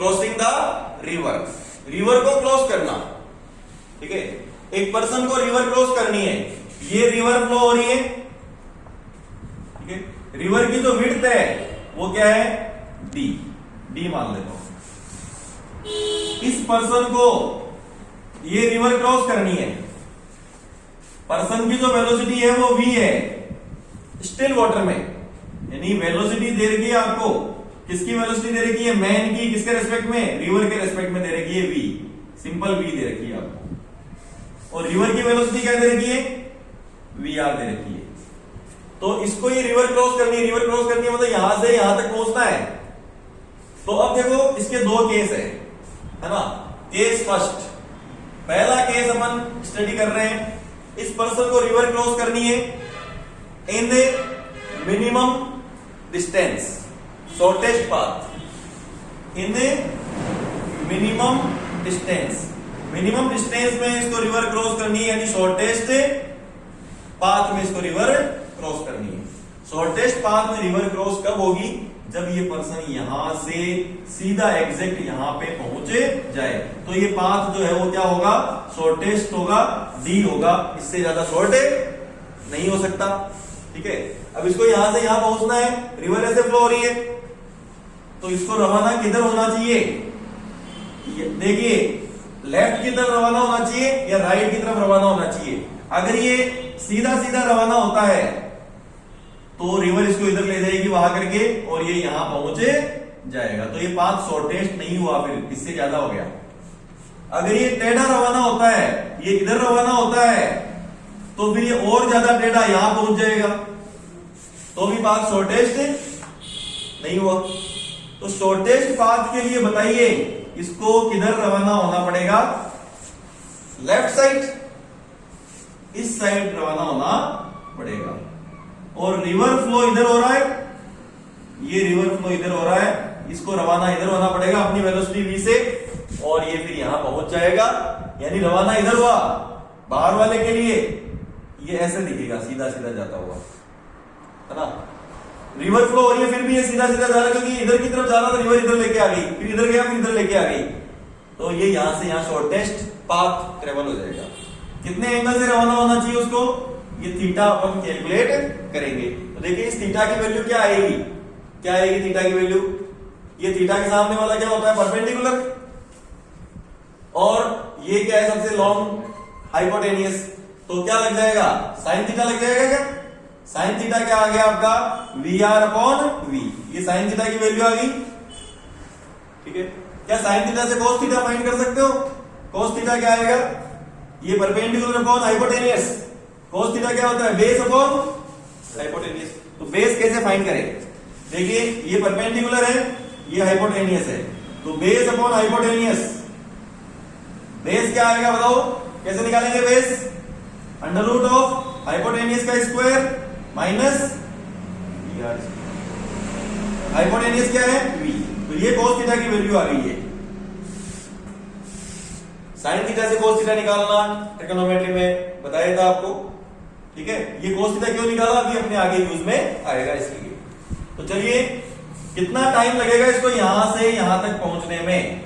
Crossing the river, river को cross करना, ठीक है। एक पर्सन को रिवर क्रॉस करनी है, ये रिवर फ्लो हो रही है, ठीक है। रिवर की जो विड्थ है वो क्या है, डी, डी मान लेता हूं। इस पर्सन को ये रिवर क्रॉस करनी है, पर्सन की जो वेलोसिटी है वो v है स्टिल वाटर में, यानी वेलोसिटी दे रखी है आपको, किसकी वेलोसिटी दे रखी है, मैन की, किसके रेस्पेक्ट में, रिवर के रेस्पेक्ट में दे रखी है v, सिंपल v दे रखी है आपको, और रिवर की वेलोसिटी क्या दे रखी है, vr दे रखी है। तो इसको ये रिवर क्रॉस करनी है, रिवर क्रॉस करनी है मतलब यहां से यहां तक पहुंचना है। तो अब देखो इसके दो केस है ना। केस फर्स्ट, पहला केस अपन स्टडी कर रहे हैं, इस पर्सन को रिवर क्रॉस करनी है in the minimum distance, shortest path, in the minimum distance, minimum distance में इसको रिवर क्रॉस करनी है, यानी शॉर्टेस्ट पाथ में इसको रिवर क्रॉस करनी है। शॉर्टेस्ट पाथ में रिवर क्रॉस कब होगी, जब ये पर्सन यहां से सीधा एग्जैक्ट यहां पे पहुंचे जाए, तो ये पाथ जो है वो क्या होगा, शॉर्टेस्ट होगा, डी होगा, इससे ज्यादा शॉर्ट नहीं हो सकता, ठीक है। अब इसको यहां से यहां पहुंचना है, रिवर ऐसे फ्लो हो रही है, तो इसको रवाना किधर होना चाहिए, देखिए लेफ्ट की तरफ रवाना होना चाहिए या राइट की तरफ रवाना होना चाहिए। अगर ये सीधा सीधा रवाना होता है तो रिवर इसको इधर ले जाएगी वहां करके और ये यहां पहुंचे जाएगा, तो ये पाथ शॉर्टेस्ट नहीं हुआ, फिर इससे ज्यादा हो गया। अगर ये टेढ़ा रवाना होता है, ये इधर रवाना होता है, तो फिर ये और ज्यादा टेढ़ा यहां पहुंच जाएगा, तो भी पाथ शॉर्टेस्ट नहीं हुआ। तो शॉर्टेस्ट पाथ के लिए बताइए इसको किधर रवाना होना पड़ेगा, लेफ्ट साइड, इस साइड रवाना होना पड़ेगा। और रिवर फ्लो इधर हो रहा है, ये रिवर फ्लो इधर हो रहा है, इसको रवाना इधर होना पड़ेगा अपनी वेलोसिटी v से, और ये फिर यहां पहुंच जाएगा, यानी रवाना इधर हुआ। बाहर वाले के लिए ये ऐसे दिखेगा, सीधा सीधा जाता हुआ, है ना। रिवर फ्लो हो रही है फिर भी ये सीधा सीधा जा रहा है, क्योंकि इधर की तरफ जा रहा था, रिवर इधर लेके आ गई, फिर इधर गया, फिर इधर लेके आ गई, तो ये यहां से यहां शॉर्टेस्ट पाथ ट्रेवल हो जाएगा। कितने एंगल से रवाना होना चाहिए उसको, ये थीटा अपन कैलकुलेट करेंगे। तो देखिए इस थीटा की वैल्यू क्या आएगी, क्या आएगी थीटा की वैल्यू, ये थीटा के सामने वाला क्या होता है, परपेंडिकुलर, और ये क्या है सबसे लॉन्ग हाइपोटेनियस, तो क्या लग जाएगा, साइन थीटा लग जाएगा। क्या साइन थीटा क्या आ गया आपका, वी आर अपॉन वी, ये साइन थीटा की वैल्यू आ गई, ठीक है। क्या साइन थीटा से कोस थीटा फाइंड कर सकते हो, कोस थीटा क्या आएगा, ये perpendicular upon hypotenuse, cos theta क्या होता है, बेस अपॉन हाइपोटेनियस। तो बेस कैसे फाइंड करें, देखिए ये परपेंडिकुलर है, ये हाइपोटेनियस है, तो बेस अपॉन हाइपोटेनियस, बेस क्या आएगा बताओ, कैसे निकालेंगे base, under root of hypotenuse का स्क्वायर माइनस हाइपोटेनियस क्या है v, तो ये कोस थीटा की वैल्यू आ गई है। साइन थीटा से कोस थीटा निकालना ट्रिगोनोमेट्री में बताया था आपको, ठीक है। ये कोस थीटा क्यों निकाला, अभी अपने आगे यूज में आएगा इसलिए। तो चलिए कितना टाइम लगेगा इसको यहां से यहां तक पहुंचने में,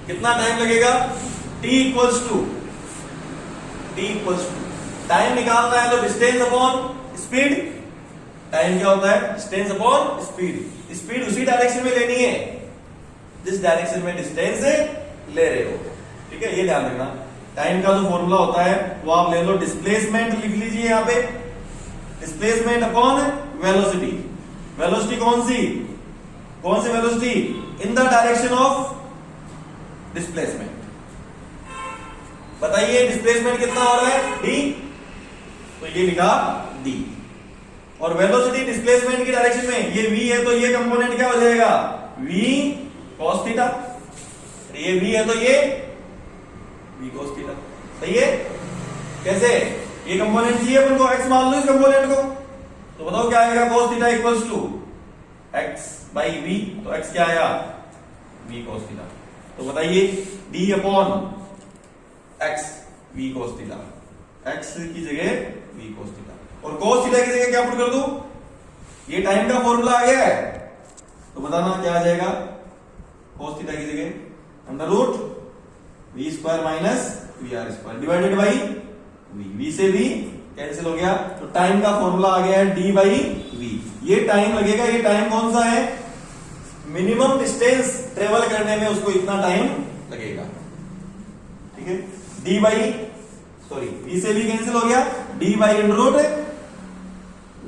कितना टाइम लगेगा, t इक्वल्स टू टाइम निकालना है तो डिस्टेंस अपॉन स्पीड, टाइम क्या होता है, डिस्टेंस अपॉन स्पीड, स्पीड उसी डायरेक्शन में लेनी है जिस डायरेक्शन में डिस्टेंस ले रहे हो, ठीक है। ये ध्यान रखना, टाइम का जो फॉर्मूला होता है वो आप ले लो, डिस्प्लेसमेंट लिख लीजिए यहां पे, डिस्प्लेसमेंट अपॉन वेलोसिटी, वेलोसिटी कौन सी velocity, in the direction of displacement. बताइए डिस्प्लेसमेंट कितना हो रहा है, d, तो ये लिखा d, और वेलोसिटी डिस्प्लेसमेंट की डायरेक्शन में ये v है, तो ये कंपोनेंट क्या हो जाएगा, v cos थीटा, ये v है तो ये v cos थीटा, सही है। कैसे, ये कंपोनेंट चाहिए अपन को, x मान लो इस कंपोनेंट को, तो बताओ क्या आएगा, cos theta equals to x by v, तो x क्या आया, v cos थीटा। तो बताइए d upon x v cos theta, x की जगह v cos थीटा, और cos थीटा की जगह क्या पुट कर दूं, ये टाइम का फॉर्मूला आ गया है, तो बताना क्या आ जाएगा, cos थीटा की जगह under root v square minus v r square divided by v से v कैंसिल हो गया, तो टाइम का फॉर्मूला आ गया है d बाई v। ये टाइम लगेगा, ये टाइम कौन सा है, मिनिमम डिस्टेंस ट्रेवल करने में उसको इतना टाइम लगेगा, ठीक है। d बाई सॉरी v से v कैंसिल हो गया, d by under root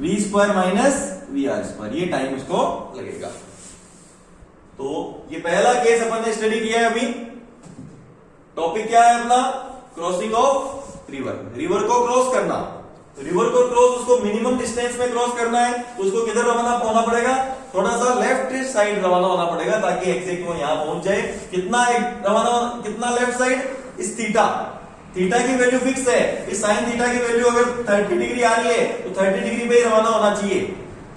v square minus v r square, ये टाइम उसको लगेगा। तो ये पहला केस अपन ने स्टडी किया है अभी। टॉपिक क्या है अपना, क्रॉसिंग ऑफ रिवर, रिवर को क्रॉस करना। तो रिवर को क्रॉस उसको मिनिमम डिस्टेंस में क्रॉस करना है, तो उसको किधर रवाना होना पड़ेगा, थोड़ा सा लेफ्ट साइड रवाना होना पड़ेगा ताकि एग्जैक्ट वो यहां पहुंच जाए। कितना रवाना, कितना लेफ्ट साइड, इस थीटा, थीटा की वैल्यू फिक्स है, इस साइन थीटा की वैल्यू अगर 30 डिग्री आ रही है तो 30 डिग्री पे ही रवाना होना चाहिए।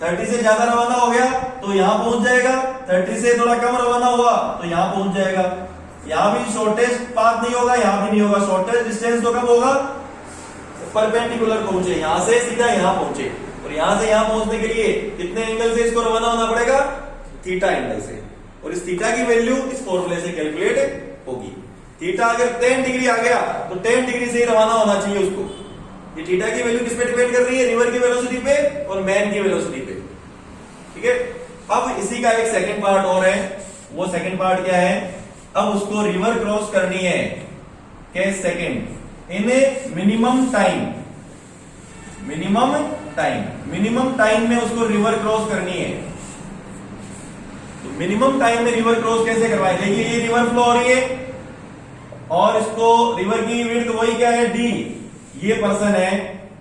30 से ज्यादा रवाना हो गया तो यहां पहुंच जाएगा, 30 से थोड़ा कम रवाना हुआ तो यहां पहुंच जाएगा। यहां भी शॉर्टेस्ट पाथ नहीं होगा, यहां भी नहीं होगा, शॉर्टेस्ट डिस्टेंस तो कब होगा, परपेंडिकुलर पहुंचे, यहां से सीधा यहां पहुंचे। और यहां से यहां पहुंचने के लिए कितने एंगल से इसको रवाना होना पड़ेगा, थीटा एंगल से। और इस थीटा की वैल्यू इस फॉर्मूले से कैलकुलेट होगी। थीटा अगर 10 डिग्री आ गया तो 10 डिग्री से ही रवाना होना चाहिए उसको। ये थीटा की वैल्यू किस पे डिपेंड कर रही है, रिवर की वेलोसिटी पे और मैन की वेलोसिटी पे, ठीक है। अब इसी का एक सेकंड पार्ट और है, वो सेकंड पार्ट क्या है, अब उसको रिवर क्रॉस करनी है कैसे second in A minimum time, minimum time में उसको रिवर क्रॉस करनी है। तो मिनिमम टाइम में रिवर क्रॉस कैसे करवाएं, देखिए ये रिवर फ्लो हो रही है और इसको रिवर की विड्थ वही क्या है, डी, ये पर्सन है,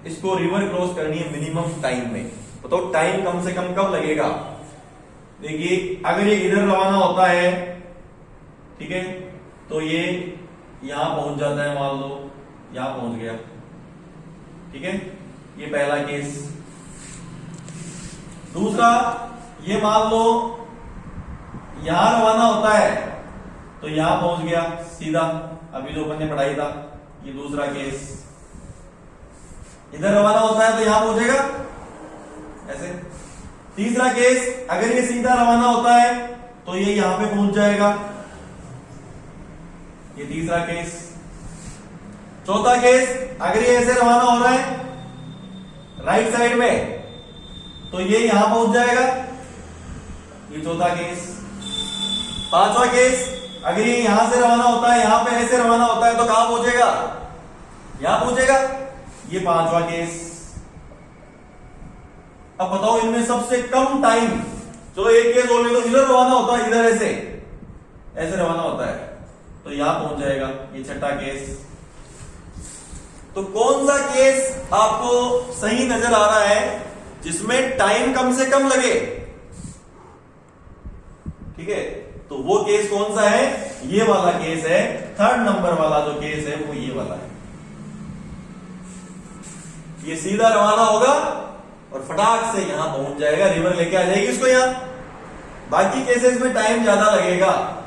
इसको रिवर क्रॉस करनी है मिनिमम टाइम में। बताओ टाइम कम से कम कब लगेगा। देखिए अगर ये इधर रवाना होता है, ठीक है, तो ये यहां पहुंच जाता है, मान लो यहां पहुंच गया, ठीक है, ये पहला केस। दूसरा, ये मान लो यहां रवाना होता है तो यहां पहुंच गया सीधा, अभी जो अपन ने पढ़ाई था, ये दूसरा केस। इधर रवाना होता है तो यहां पहुंचेगा ऐसे। तीसरा केस, अगर ये सीधा रवाना होता है तो ये यहां पे पहुंच जाएगा, ये तीसरा केस। चौथा केस, अगर ये ऐसे रवाना हो रहा है राइट साइड में तो ये यहां पहुंच जाएगा, ये चौथा केस। पांचवा केस, अगर ये यहां से रवाना होता है, यहां पे ऐसे रवाना होता है तो कहां पहुंचेगा, यहां पहुंचेगा, ये पांचवा केस। अब बताओ इनमें सबसे कम टाइम, चलो एक केस और ले लो, इधर रवाना होता है, इधर ऐसे रवाना होता है तो यहां पहुंच जाएगा, ये छठा केस। तो कौन सा केस आपको सही नजर आ रहा है जिसमें टाइम कम से कम लगे, ठीक है, तो वो केस कौन सा है, ये वाला केस है। थर्ड नंबर वाला जो केस है वो ये वाला है। ये सीधा रवाना होगा और फटाक से यहां पहुंच जाएगा, रिवर लेके आ जाएगी उसको यहां। बाकी केसेस में टाइम ज्यादा लगेगा।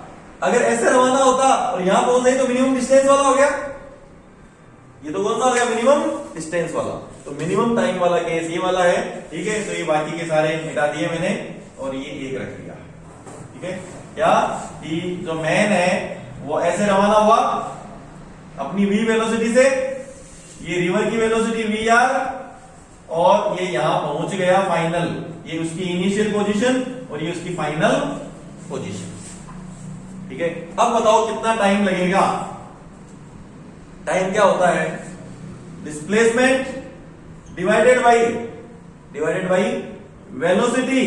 अगर ऐसे रवाना होता और यहां पहुंच गई तो मिनिमम डिस्टेंस वाला हो गया, ये तो कौन सा हो गया, मिनिमम डिस्टेंस वाला। तो मिनिमम टाइम वाला केस ये वाला है, ठीक है। तो ये बाकी के सारे मिटा दिए मैंने और ये एक रख लिया, ठीक है। क्या कि जो मैन है वो ऐसे रवाना हुआ अपनी v वेलोसिटी से, ये रिवर की वेलोसिटी वी आर, और ये यहां पहुंच गया फाइनल, ये उसकी इनिशियल पोजीशन और ये उसकी फाइनल पोजीशन, ठीक है। अब बताओ कितना टाइम लगेगा। टाइम क्या होता है, displacement divided by velocity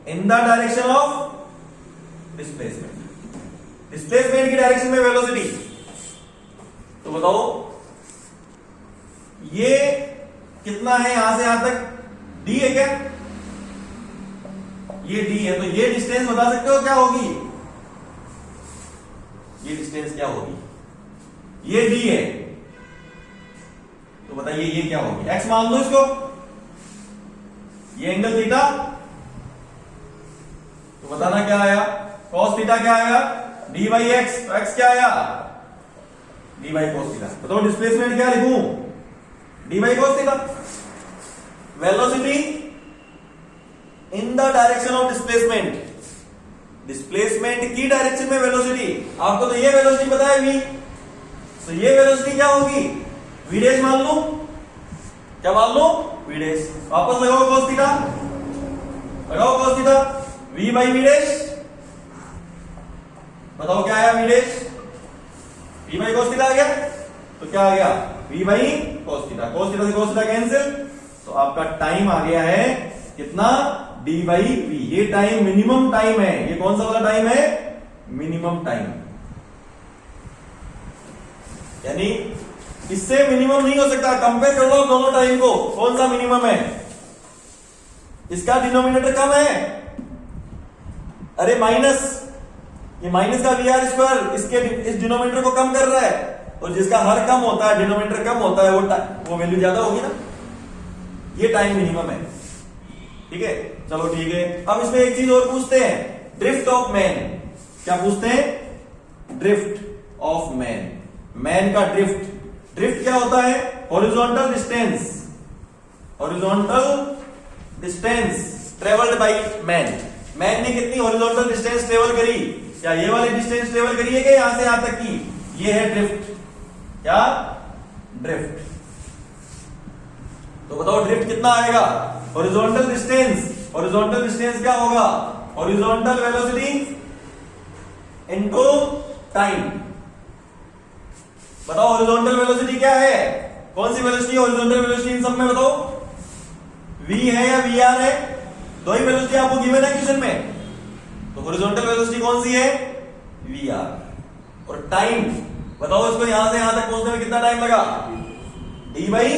in the direction of displacement की डायरेक्शन में वेलोसिटी। तो बताओ ये कितना है, यहां से यहां तक d है क्या, ये d है, तो ये डिस्टेंस बता सकते हो क्या होगी, ये डिस्टेंस क्या होगी, ये d है, तो बताइए ये क्या होगी, x मान लो इसको, ये एंगल थीटा, तो बताना क्या आया, cos थीटा क्या आया, d बाई एक्स, तो x क्या आया, d बाई cos थीटा। बताओ डिस्प्लेसमेंट क्या लिखूं, d by cos theta. Velocity in the direction of displacement, displacement की डायरेक्शन में वेलोसिटी, आपको तो ये वेलोसिटी पता है v, तो ये वेलोसिटी क्या होगी, v डैश मान लो, क्या मान लो, v डैश। वापस लगाओ cos थीटा, लगाओ cos theta, v by v dash, बताओ क्या आया v dash, v by cos theta आ गया, तो क्या आ गया v by cos theta, cos theta से cos थीटा कैंसिल, तो आपका टाइम आ गया है कितना, d बाई v। ये टाइम मिनिमम टाइम है, ये कौन सा वाला टाइम है, मिनिमम टाइम, यानी इससे मिनिमम नहीं हो सकता। कंपेयर कर लो दोनों टाइम को, कौन सा मिनिमम है, इसका डिनोमिनेटर कम है, अरे माइनस, ये माइनस का वी आर स्क्वायर इसके इस डिनोमिनेटर को कम कर रहा है, और जिसका हर कम होता है, डिनोमिनेटर कम होता है, वो वैल्यू ज्यादा होगी ना, ये टाइम मिनिमम है, ठीक है। चलो ठीक है, अब इसमें एक चीज और पूछते हैं, ड्रिफ्ट ऑफ मैन, क्या पूछते हैं, ड्रिफ्ट ऑफ मैन, मैन का ड्रिफ्ट, ड्रिफ्ट क्या होता है, horizontal distance, horizontal distance travelled by man, man ने कितनी हॉरिजॉन्टल डिस्टेंस ट्रेवल करी, क्या ये वाली डिस्टेंस ट्रेवल करी है क्या यहां से यहां तक की, ये है ड्रिफ्ट, क्या ड्रिफ्ट। तो बताओ ड्रिफ्ट कितना आएगा, हॉरिजॉन्टल डिस्टेंस, हॉरिजॉन्टल डिस्टेंस क्या होगा, हॉरिजॉन्टल वेलोसिटी इनटू टाइम। बताओ हॉरिजॉन्टल वेलोसिटी क्या है, कौन सी वेलोसिटी है हॉरिजॉन्टल वेलोसिटी इन सब में, बताओ v है या vr है, दो ही वेलोसिटी आपको गिवन है क्वेश्चन में, तो हॉरिजॉन्टल वेलोसिटी कौन सी है, vr। और टाइम बताओ, इसको यहां से यहां तक पहुंचने में कितना टाइम लगा, d बाई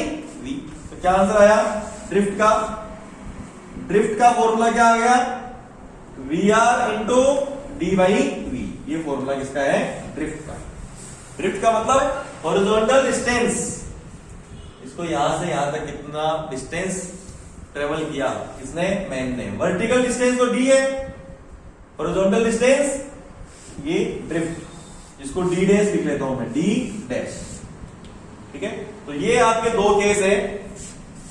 v। तो क्या आंसर आया ड्रिफ्ट का, ड्रिफ्ट का फॉर्मूला क्या आ गया, vr into d by v, ये फॉर्मूला किसका है, ड्रिफ्ट का। ड्रिफ्ट का मतलब हॉरिजॉन्टल डिस्टेंस, इसको यहां से यहां तक कितना डिस्टेंस ट्रेवल किया किसने, मैन ने। वर्टिकल डिस्टेंस तो d है, हॉरिजॉन्टल डिस्टेंस ये ड्रिफ्ट, जिसको d डैश लिख लेता हूं मैं, d डैश, ठीक है। तो ये आपके दो केस है,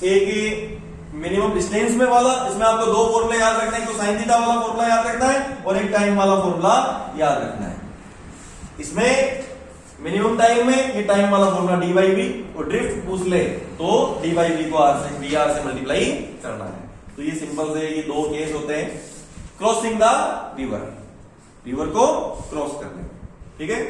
एक मिनिमम डिस्टेंस में वाला, इसमें आपको दो फॉर्मूले याद रखना है, तो साइन थीटा वाला फॉर्मूला याद रखना है और एक टाइम वाला फॉर्मूला याद रखना है। इसमें मिनिमम टाइम में ये टाइम वाला फॉर्मूला डी बाई वी, और ड्रिफ्ट पूछ ले तो डी बाई वी को आर से वी आर से मल्टीप्लाई करना है। तो ये सिंपल से ये दो केस होते हैं, क्रॉसिंग द रिवर, रिवर को क्रॉस करने, ठीक है।